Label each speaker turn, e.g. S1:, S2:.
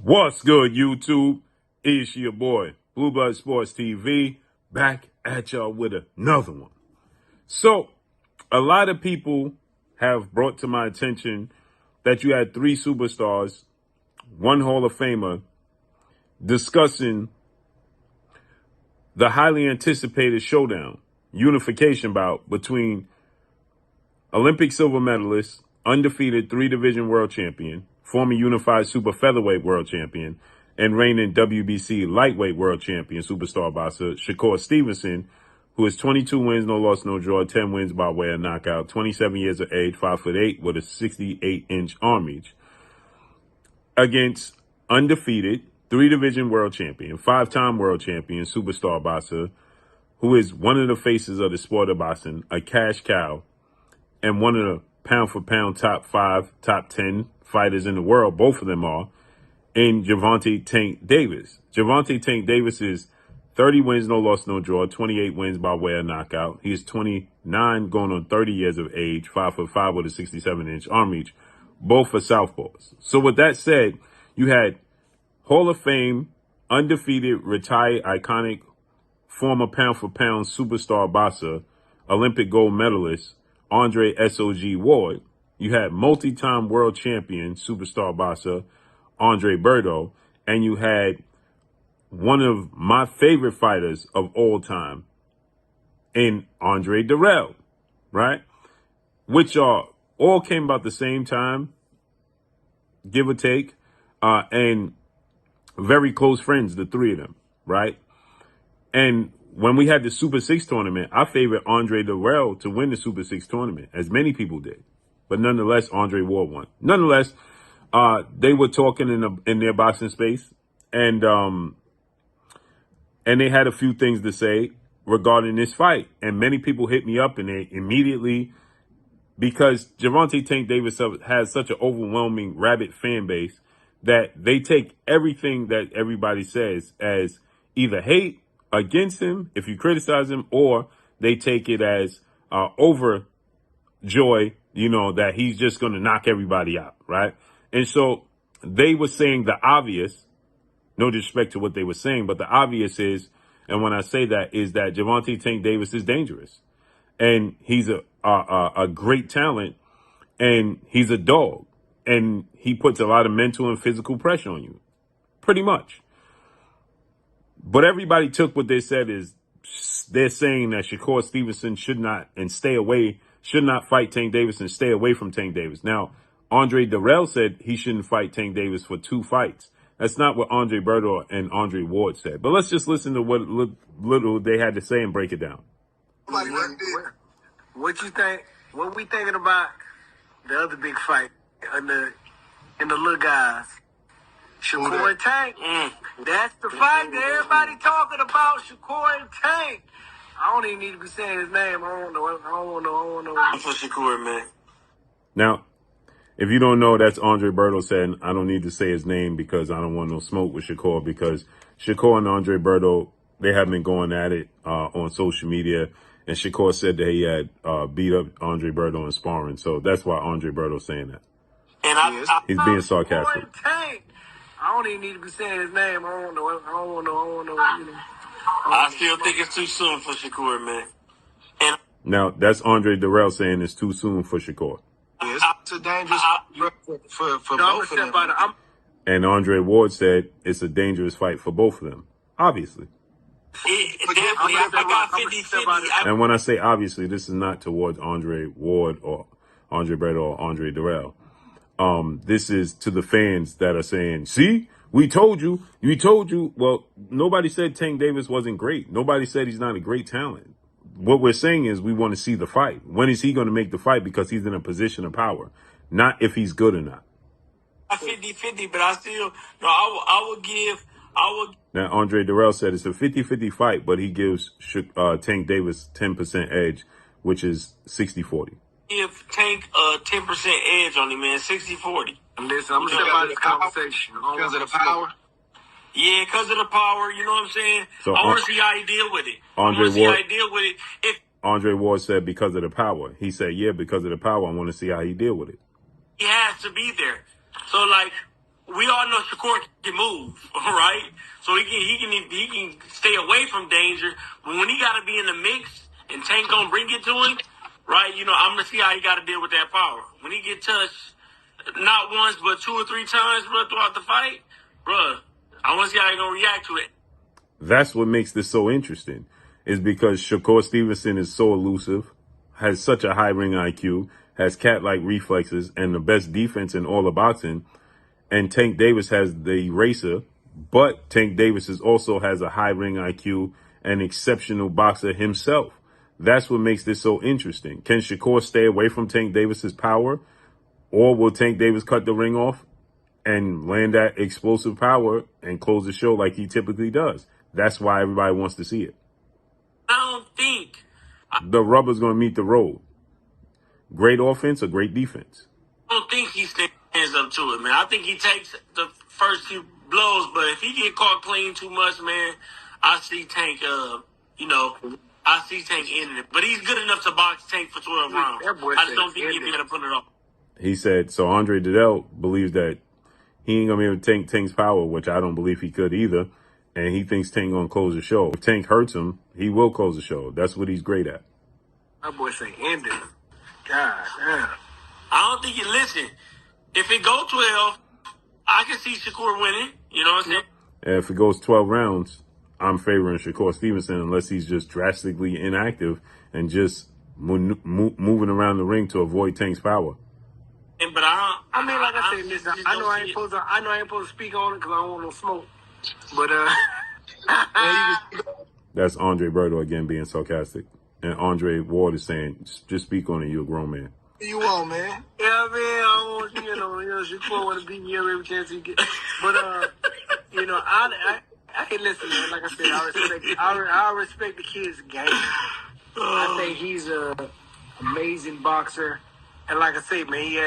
S1: What's good, YouTube? It's your boy, Blue Blood Sports TV, back at y'all with another one. So, a lot of people have brought to my attention that you had three superstars, one Hall of Famer, discussing the highly anticipated showdown, unification bout between Olympic silver medalist, undefeated three-division world champion, former unified super featherweight world champion, and reigning WBC lightweight world champion superstar boxer Shakur Stevenson, who has 22 wins, no loss, no draw, 10 wins by way of knockout, 27 years of age, 5'8", with a 68-inch arm reach, against undefeated three-division world champion, five-time world champion superstar boxer, who is one of the faces of the sport of boxing, a cash cow, and one of the pound-for-pound top 5, top 10 fighters in the world, both of them are, in Gervonta Tank Davis. Gervonta Tank Davis is 30 wins, no loss, no draw, 28 wins by way of knockout. He is 29, going on 30 years of age, 5'5" with a 67-inch arm reach, both for southpaws. So with that said, you had Hall of Fame, undefeated, retired, iconic, former pound-for-pound superstar boxer, Olympic gold medalist, Andre S.O.G. Ward. You had multi-time world champion superstar boxer Andre Berto, and you had one of my favorite fighters of all time in Andre Dirrell, right? Which are all came about the same time, give or take, and very close friends, the three of them, right? And when we had the Super 6 tournament, I favored Andre Dirrell to win the Super 6 tournament, as many people did. But nonetheless, Andre Ward won. Nonetheless, they were talking in their boxing space, and they had a few things to say regarding this fight. And many people hit me up, and they immediately, because Gervonta Tank Davis has such an overwhelming rabid fan base, that they take everything that everybody says as either hate against him if you criticize him, or they take it as overjoy, that he's just going to knock everybody out, right? And so they were saying the obvious, no disrespect to what they were saying, but the obvious is, and when I say that, is that Gervonta Tank Davis is dangerous, and he's a great talent, and he's a dog, and he puts a lot of mental and physical pressure on you, pretty much. But everybody took what they said is they're saying that Shakur Stevenson should not fight Tank Davis and stay away from Tank Davis. Now, Andre Dirrell said he shouldn't fight Tank Davis for 2 fights. That's not what Andre Berto and Andre Ward said. But let's just listen to what little they had to say and break it down.
S2: What you think? What we thinking about the other big fight in the little guys? Shakur and Tank. That's the fight that everybody talking about. Shakur and Tank. I don't even need to be saying his name. I don't know. I'm for Shakur, man.
S1: Now, if you don't know, that's Andre Berto saying, I don't need to say his name because I don't want no smoke with Shakur, because Shakur and Andre Berto, they have been going at it on social media. And Shakur said that he had beat up Andre Berto in sparring. So that's why Andre Berto's saying that.
S2: And
S1: he's being sarcastic.
S2: I don't even need to be saying his name. I don't know. I still think it's too soon for Shakur, man. And
S1: now, that's Andre Dirrell saying it's too soon for Shakur.
S3: It's a dangerous for both of them.
S1: And Andre Ward said it's a dangerous fight for both of them, obviously.
S2: I got 50-50.
S1: And when I say obviously, this is not towards Andre Ward or Andre Berto or Andre Dirrell. This is to the fans that are saying, see, we told you. Well, nobody said Tank Davis wasn't great. Nobody said he's not a great talent. What we're saying is we want to see the fight. When is he going to make the fight? Because he's in a position of power, not if he's good or not.
S2: 50-50, but I still, no, I would.
S1: Now, Andre Dirrell said it's a 50-50 fight, but he gives Tank Davis 10% edge, which is 60-40.
S2: Give Tank a 10% edge on him, man, 60-40. Listen, I'm going to step out of this conversation.
S3: Because of the power?
S2: Yeah, because of the power, you know what I'm saying?
S1: So
S2: I want to see how he deal with it.
S1: Andre Ward said because of the power. He said, yeah, because of the power, I want to see how he deal with it.
S2: He has to be there. So, like, we all know Shakur can move, all right? So he can stay away from danger. But when he got to be in the mix and Tank gonna bring it to him, right? You know, I'm gonna see how he got to deal with that power. When he get touched, not once but 2 or 3 times, bro, throughout the fight, bro, I want to see how he gonna react to it.
S1: That's what makes this so interesting, is because Shakur Stevenson is so elusive, has such a high ring IQ, has cat-like reflexes, and the best defense in all of boxing. And Tank Davis has the eraser, but Tank Davis also has a high ring IQ and exceptional boxer himself. That's what makes this so interesting. Can Shakur stay away from Tank Davis's power, or will Tank Davis cut the ring off and land that explosive power and close the show like he typically does? That's why everybody wants to see it.
S2: I don't think
S1: The rubber's going to meet the road. Great offense or great defense?
S2: I don't think he stands up to it, man. I think he takes the first few blows, but if he get caught clean too much, man, I see Tank. I see Tank ending it. But he's good enough to box Tank for 12 rounds. I just don't think he'd be able to put it off.
S1: He said, so Andre Didell believes that he ain't going to be able to take Tank's power, which I don't believe he could either. And he thinks Tank going to close the show. If Tank hurts him, he will close the show. That's what he's great at.
S2: My boy say end it. God damn. I don't think you listen. If it go 12, I can see Shakur winning. You know what I'm saying?
S1: And if it goes 12 rounds, I'm favoring Shakur Stevenson unless he's just drastically inactive and just moving around the ring to avoid Tank's power.
S2: But I mean, like I said, listen, I know I ain't supposed to speak on it because I don't want no smoke. But
S1: That's Andre Berto again being sarcastic. And Andre Ward is saying, just speak on it, you're a grown man.
S3: You want, man?
S2: Yeah, man, I don't want Shakur want to beat me up every chance he gets. But I listen, man. Like I said, I respect the kid's game. I think he's a amazing boxer, and like I say, man, he had